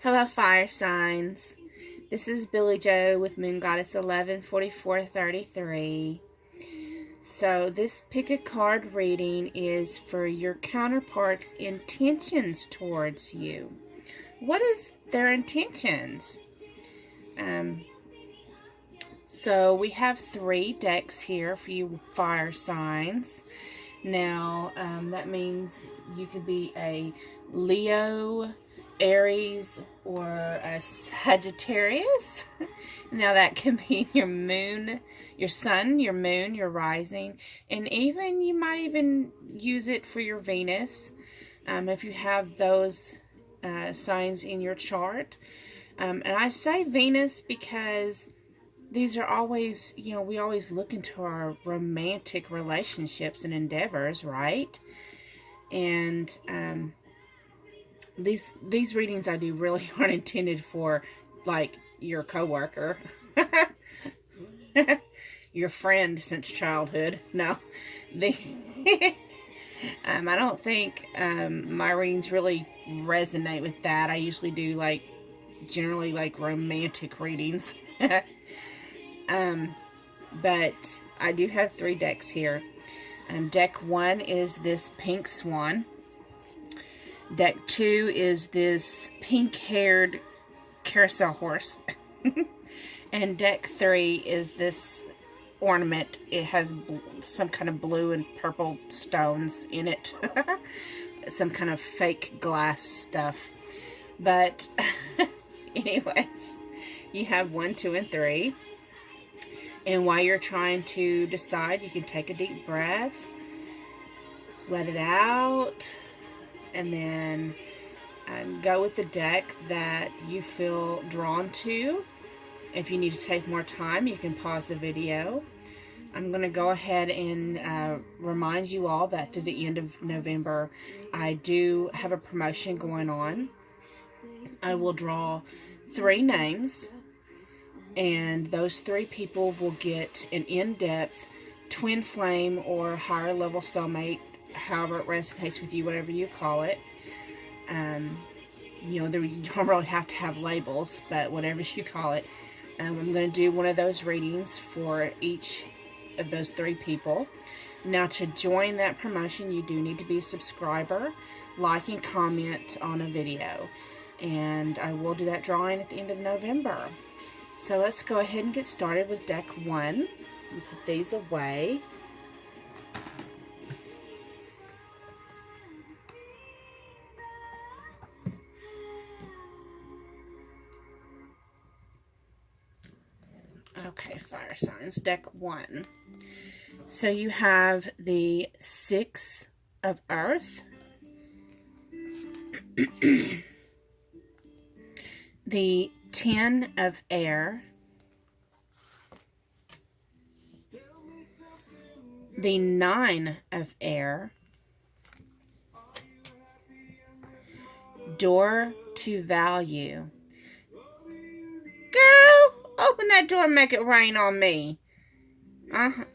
Hello, fire signs. This is Billy Joe with Moon Goddess 114433. So this pick a card reading is for your counterpart's intentions towards you. What is their intentions? So we have 3 decks here for you fire signs. Now, that means you could be a Leo, Aries, or a Sagittarius. Now that can be your moon, your sun, your moon, your rising, and even you might even use it for your Venus if you have those signs in your chart. And I say Venus because these are always, we always look into our romantic relationships and endeavors, right? And these readings I do really aren't intended for, like, your coworker, your friend since childhood. No, I don't think my readings really resonate with that. I usually do generally romantic readings. But I do have 3 decks here. Deck 1 is this pink swan. Deck 2 is this pink-haired carousel horse. And deck 3 is this ornament. It has some kind of blue and purple stones in it. Some kind of fake glass stuff. But anyways, you have 1, 2, and 3. And while you're trying to decide, you can take a deep breath, let it out, and then go with the deck that you feel drawn to. If you need to take more time, you can pause the video. I'm going to go ahead and remind you all that through the end of November, I do have a promotion going on. I will draw 3 names. And those 3 people will get an in-depth twin flame or higher level soulmate, however it resonates with you, whatever you call it. You don't really have to have labels, but whatever you call it. I'm going to do one of those readings for each of those 3 people. Now, to join that promotion, you do need to be a subscriber, like, and comment on a video. And I will do that drawing at the end of November. So let's go ahead and get started with deck 1. And put these away. Okay, fire signs, deck 1. So you have the 6 of Earth, the 10 of Air, the 9 of Air, door to value. Girl, open that door and make it rain on me. I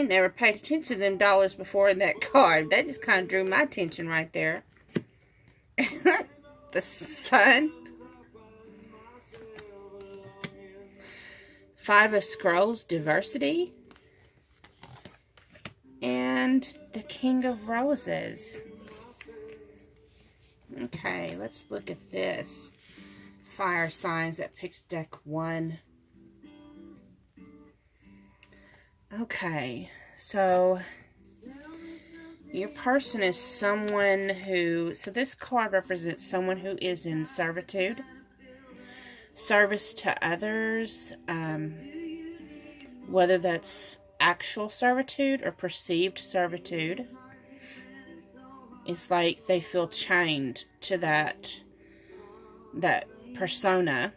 never paid attention to them dollars before in that card. That just kind of drew my attention right there. The Sun, 5 of Scrolls, diversity, and the King of Roses. Okay, let's look at this. Fire signs that picked deck 1. Okay, so your person is someone who, so this card represents someone who is in servitude, service to others, whether that's actual servitude or perceived servitude. It's like they feel chained to that persona,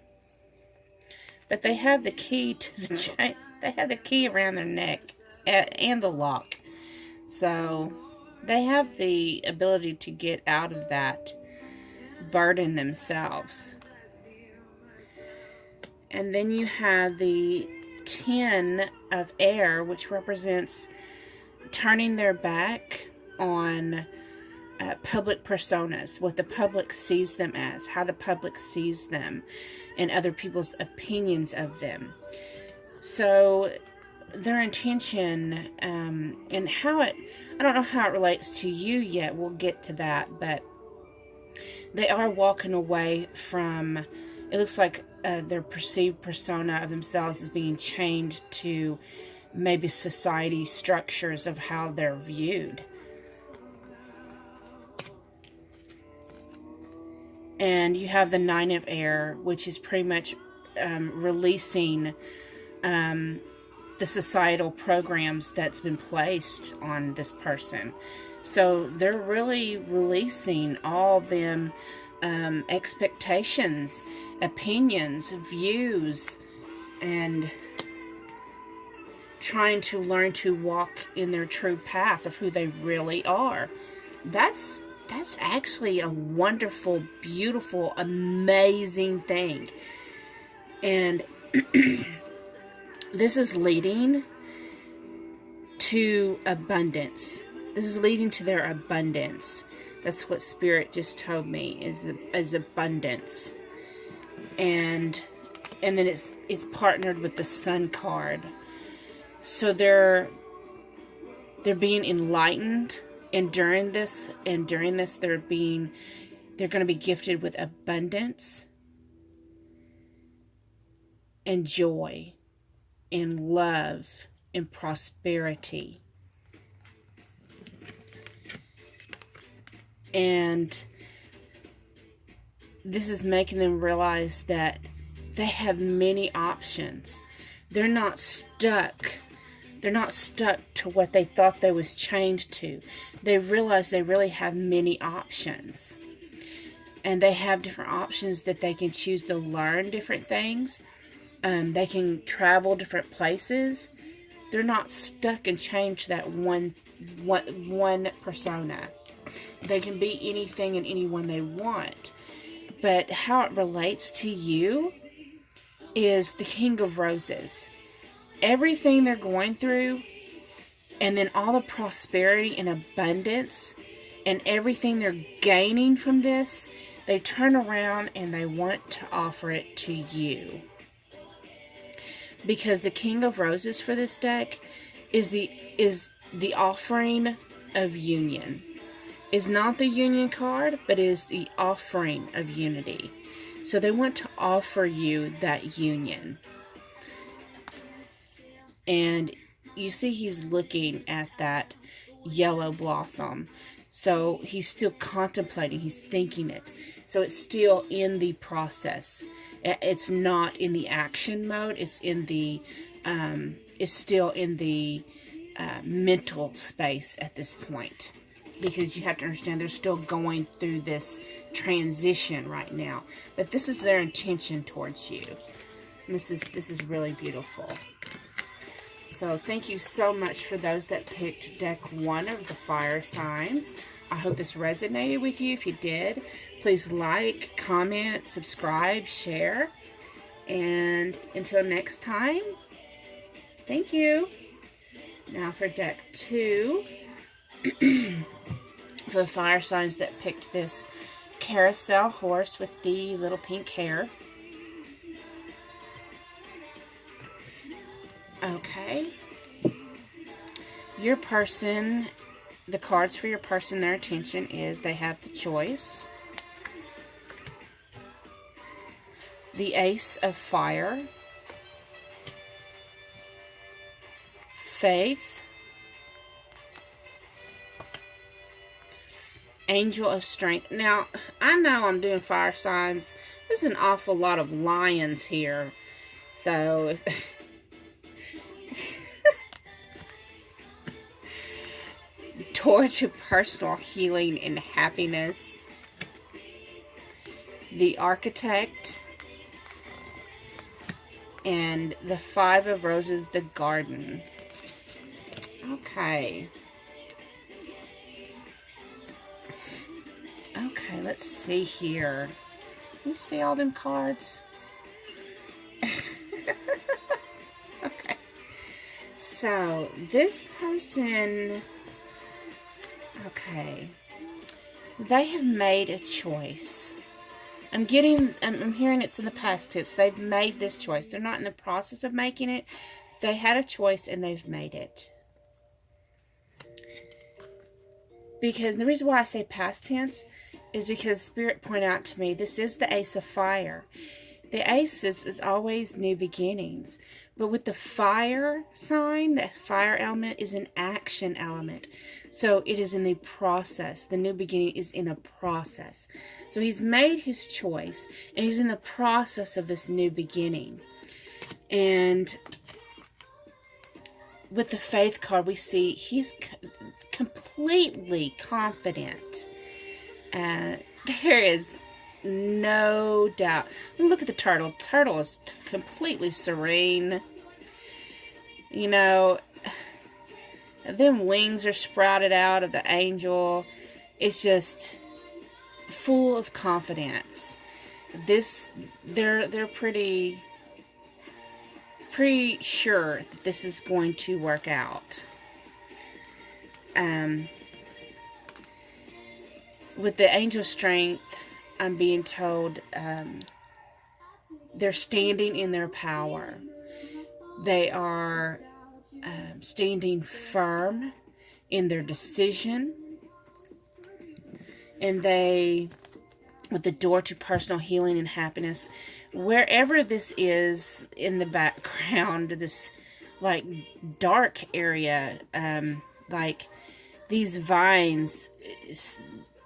but they have the key to the chain. They have the key around their neck and the lock, so they have the ability to get out of that burden themselves. And then you have the 10 of Air, which represents turning their back on public personas, what the public sees them as, how the public sees them, and other people's opinions of them. So their intention, and how it, I don't know how it relates to you yet, we'll get to that, but they are walking away from, it looks like their perceived persona of themselves is being chained to maybe society structures of how they're viewed. And you have the Nine of Air, which is pretty much releasing the societal programs that's been placed on this person. So they're really releasing all them expectations, opinions, views, and trying to learn to walk in their true path of who they really are. That's actually a wonderful, beautiful, amazing thing. And this is leading to abundance. This is leading to their abundance. That's what Spirit just told me, is abundance. And then it's partnered with the Sun card. So they're being enlightened. And during this, they're going to be gifted with abundance and joy and love and prosperity. And this is making them realize that they have many options. They're not stuck. They're not stuck to what they thought they was chained to. They realize they really have many options. And they have different options that they can choose to learn different things. They can travel different places. They're not stuck and chained to that one persona. They can be anything and anyone they want. But how it relates to you is the King of Roses. Everything they're going through, and then all the prosperity and abundance and everything they're gaining from this, they turn around and they want to offer it to you. Because the King of Roses for this deck is the offering of union. Is not the union card, but is the offering of unity. So they want to offer you that union. And you see he's looking at that yellow blossom. So he's still contemplating. He's thinking it. So it's still in the process. It's not in the action mode. It's in the, it's still in the mental space at this point. Because you have to understand they're still going through this transition right now. But this is their intention towards you. And this is really beautiful. So thank you so much for those that picked deck 1 of the fire signs. I hope this resonated with you. If you did, please like, comment, subscribe, share. And until next time, thank you. Now for deck 2, for the fire signs that picked this carousel horse with the little pink hair. Okay. Your person, the cards for your person, their intention is they have the choice. The Ace of Fire. Faith. Angel of Strength. Now, I know I'm doing fire signs. There's an awful lot of lions here. So, if door to personal healing and happiness. The Architect. And the Five of Roses, the Garden. Okay. Okay, let's see here. You see all them cards? Okay. So, this person... Okay. They have made a choice. I'm hearing it's in the past tense. They've made this choice. They're not in the process of making it. They had a choice and they've made it. Because the reason why I say past tense is because Spirit pointed out to me, this is the Ace of Fire. The Ace is always new beginnings. But with the fire sign, the fire element is an action element. So it is in the process. The new beginning is in a process. So he's made his choice, and he's in the process of this new beginning. And with the Faith card, we see he's completely confident. There is no doubt. Look at the turtle. The turtle is completely serene. You know, them wings are sprouted out of the angel. It's just full of confidence. They're pretty sure that this is going to work out. With the angel strength, I'm being told they're standing in their power. They are standing firm in their decision. And they, with the door to personal healing and happiness, wherever this is in the background, this like dark area, like these vines,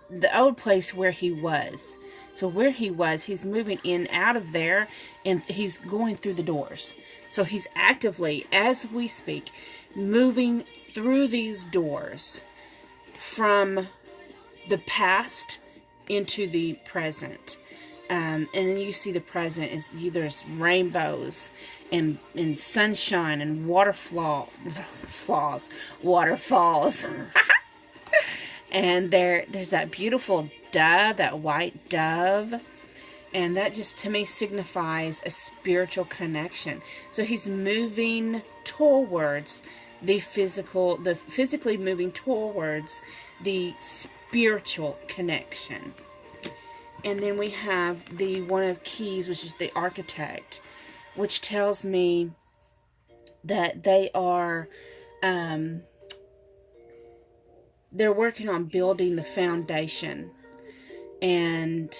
the old place where he was. So where he was, he's moving in out of there, and he's going through the doors. So he's actively, as we speak, moving through these doors from the past into the present. And then you see the present is there's rainbows and sunshine and waterfalls. And there's that beautiful dove, that white dove. And that just, to me, signifies a spiritual connection. So he's moving towards physically moving towards the spiritual connection. And then we have the One of Keys, which is the Architect, which tells me that they are... they're working on building the foundation and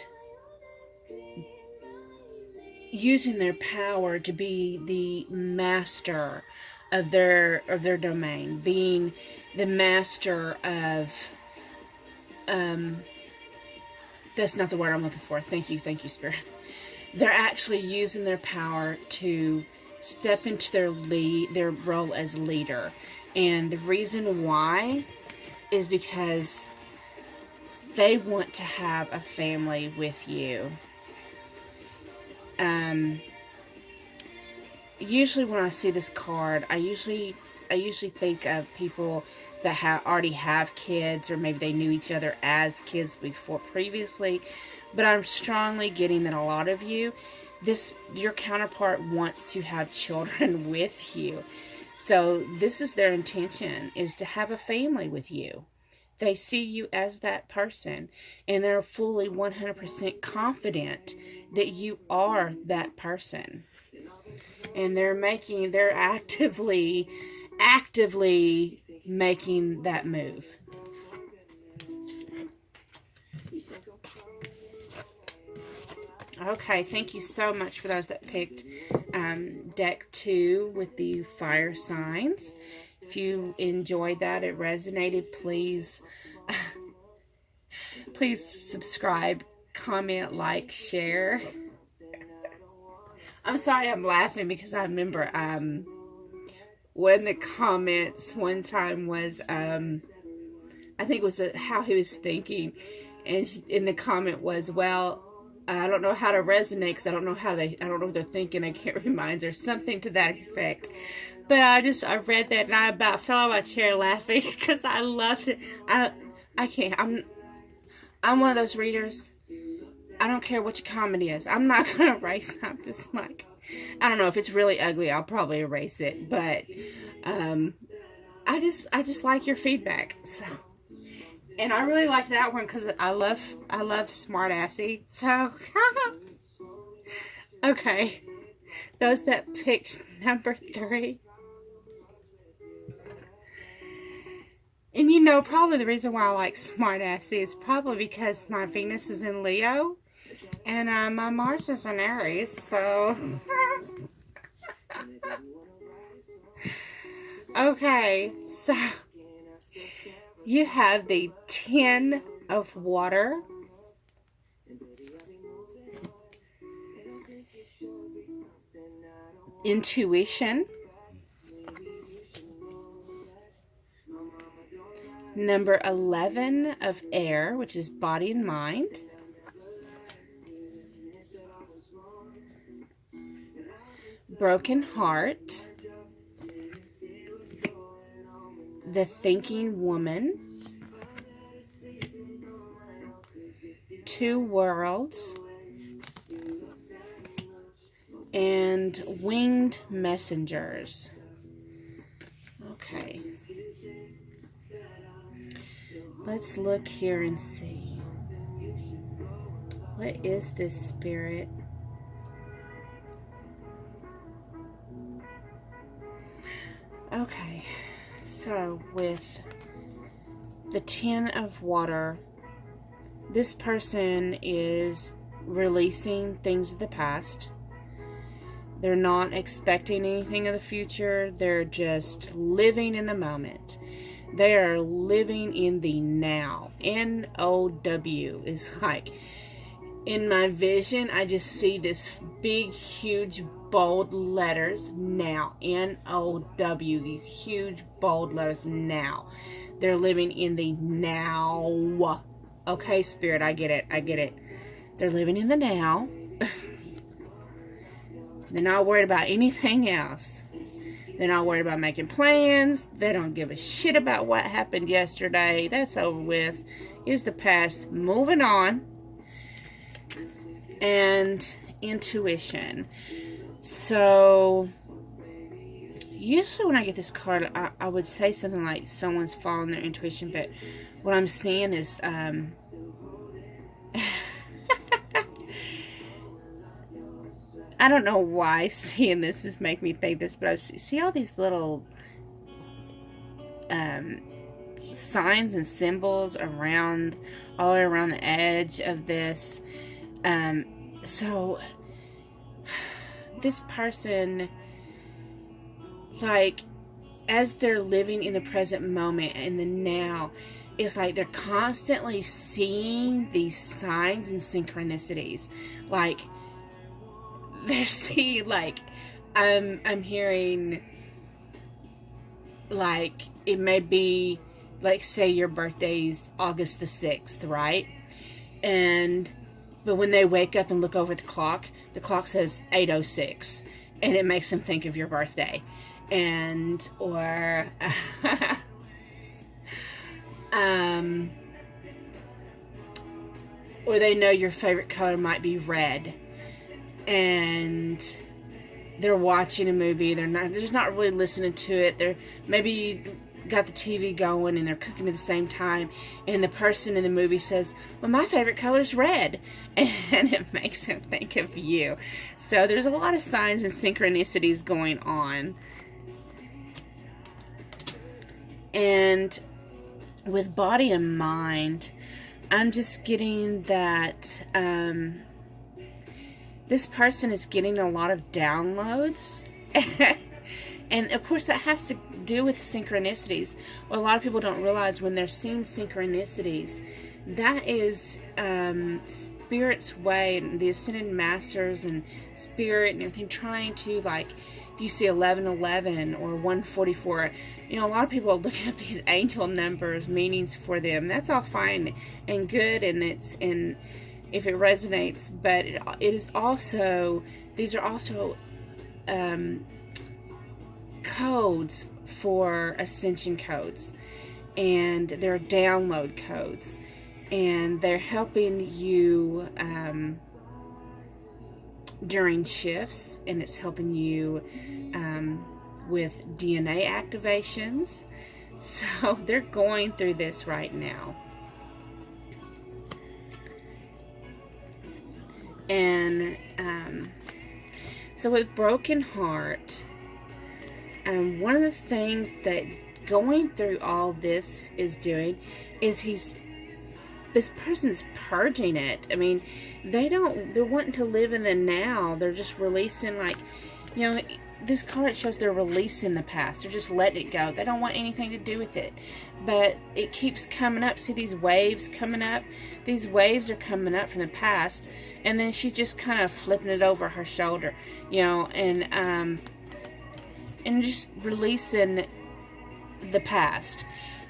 using their power to be the master of their domain, being the master of that's not the word I'm looking for. Thank you, Spirit. They're actually using their power to step into their role as leader. And the reason why is because they want to have a family with you. Usually when I see this card, I usually think of people that already have kids, or maybe they knew each other as kids previously. But I'm strongly getting that a lot of you, your counterpart wants to have children with you. So this is their intention, is to have a family with you. They see you as that person, and they're fully 100% confident that you are that person. And they're actively making that move. Okay, thank you so much for those that picked deck 2 with the fire signs. If you enjoyed that, it resonated, please subscribe, comment, like, share. I'm sorry I'm laughing because I remember when the comments one time was, I think it was how he was thinking, and in the comment was, well, I don't know how to resonate because I don't know what they're thinking. I can't remind, or something to that effect. But I read that and I about fell out of my chair laughing because I loved it. I can't. I'm one of those readers. I don't care what your comment is. I'm not gonna erase. I'm just like, I don't know, if it's really ugly, I'll probably erase it. But I just like your feedback. So And I really like that one because I love smart assy. So, okay. Those that picked number 3. And you know, probably the reason why I like smart assy is probably because my Venus is in Leo. And my Mars is in Aries. So, okay. So, you have the 10 of water. Intuition. Number 11 of air, which is body and mind. Broken heart. The thinking woman. 2 worlds. And winged messengers. Okay. Let's look here and see. What is this, Spirit? Okay. So, with the 10 of water, this person is releasing things of the past. They're not expecting anything of the future. They're just living in the moment. They are living in the now. N-O-W is like, in my vision, I just see this big, huge, bold letters, now. N-O-W, these huge, bold letters, now. They're living in the now. Okay, Spirit, I get it. I get it. They're living in the now. They're not worried about anything else. They're not worried about making plans. They don't give a shit about what happened yesterday. That's over with. Is the past. Moving on. And intuition. So, usually when I get this card, I would say something like someone's following their intuition. But what I'm seeing is... I don't know why seeing this is making me think this, but I see all these little signs and symbols around, all the way around the edge of this. So this person, like, as they're living in the present moment and the now, it's like they're constantly seeing these signs and synchronicities. Like, they're seeing, like, I'm hearing, like, it may be, like, say your birthday's August the 6th, right? But when they wake up and look over the clock says 8:06, and it makes them think of your birthday. Or they know your favorite color might be red. And they're watching a movie. They're just not really listening to it. They're maybe got the TV going and they're cooking at the same time. And the person in the movie says, "Well, my favorite color is red," and it makes them think of you. So there's a lot of signs and synchronicities going on. And with body and mind, I'm just getting that. This person is getting a lot of downloads. And of course that has to do with synchronicities. What a lot of people don't realize when they're seeing synchronicities, that is Spirit's way, and the Ascended Masters and Spirit and everything trying to, like, if you see 1111 or 144, you know, a lot of people are looking up these angel numbers, meanings for them. That's all fine and good, and if it resonates, but it is also, these are also codes for ascension codes, and they're download codes, and they're helping you during shifts, and it's helping you with DNA activations. So they're going through this right now. And so with broken heart, one of the things that going through all this is doing is this person's purging it. I mean, they're wanting to live in the now. They're just releasing, like, you know, this card shows they're releasing the past. They're just letting it go. They don't want anything to do with it. But it keeps coming up. See these waves coming up? These waves are coming up from the past. And then she's just kind of flipping it over her shoulder, you know, and just releasing the past.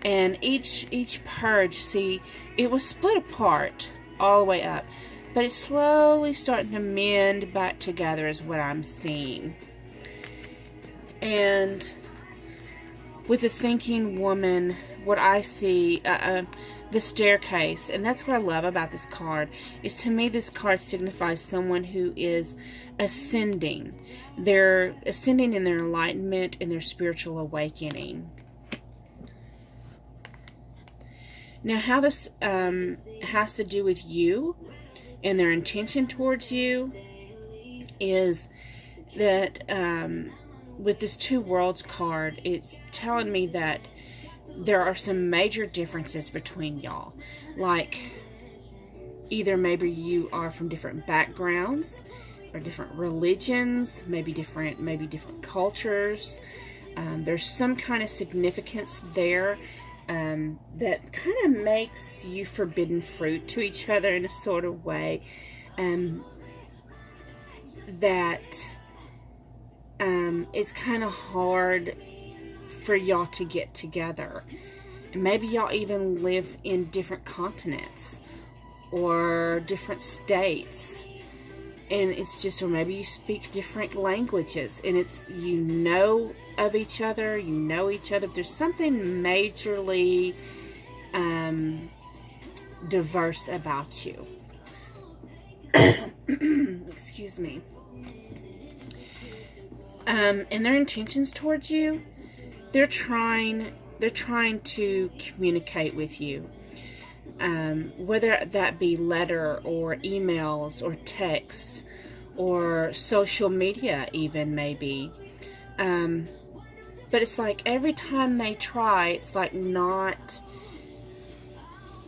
And each purge, see, it was split apart all the way up. But it's slowly starting to mend back together is what I'm seeing. And with the thinking woman, what I see, the staircase, and that's what I love about this card, is to me this card signifies someone who is ascending. They're ascending in their enlightenment and their spiritual awakening. Now, how this has to do with you and their intention towards you is that with this Two Worlds card, it's telling me that there are some major differences between y'all. Like, either maybe you are from different backgrounds or different religions, maybe different cultures. There's some kind of significance there that kind of makes you forbidden fruit to each other in a sort of way. That it's kind of hard for y'all to get together. And maybe y'all even live in different continents or different states. And it's just, or maybe you speak different languages, and it's, you know of each other, but there's something majorly diverse about you. Excuse me. And their intentions towards you, they're trying to communicate with you. Whether that be letter or emails or texts or social media even maybe. But it's like every time they try, it's like not...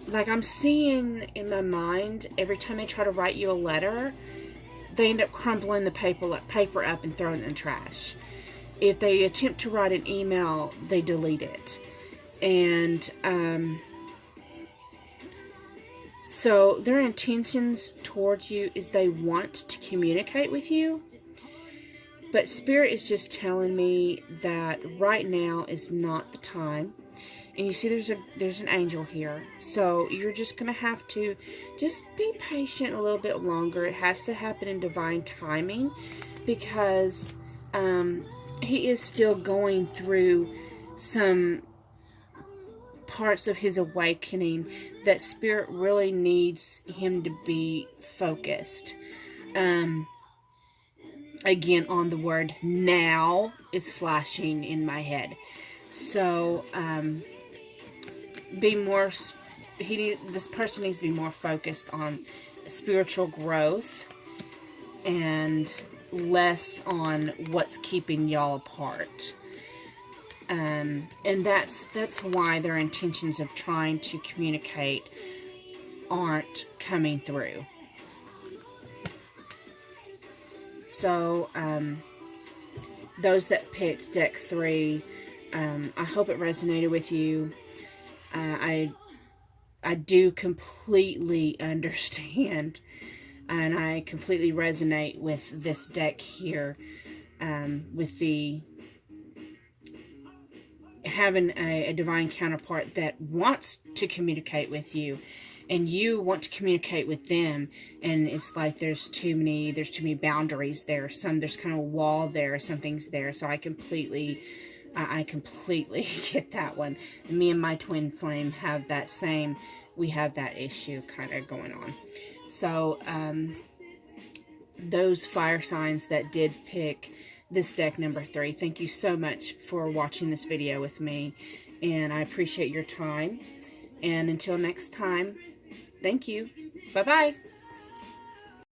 Like I'm seeing in my mind, every time they try to write you a letter, they end up crumpling the paper up and throwing it in the trash. If they attempt to write an email, they delete it. And so their intentions towards you is they want to communicate with you. But Spirit is just telling me that right now is not the time. And you see there's an angel here. So you're just going to have to just be patient a little bit longer. It has to happen in divine timing, because he is still going through some parts of his awakening that Spirit really needs him to be focused. Again, on the word now is flashing in my head. So, this person needs to be more focused on spiritual growth and less on what's keeping y'all apart. And that's why their intentions of trying to communicate aren't coming through. So, those that picked deck 3, I hope it resonated with you. I do completely understand, and I completely resonate with this deck here, with the having a divine counterpart that wants to communicate with you, and you want to communicate with them, and it's like there's too many boundaries there. There's kind of a wall there, something's there. So I completely get that one. And me and my twin flame have that issue kind of going on. So those fire signs that did pick this deck number 3, thank you so much for watching this video with me, and I appreciate your time. And until next time, thank you. Bye-bye.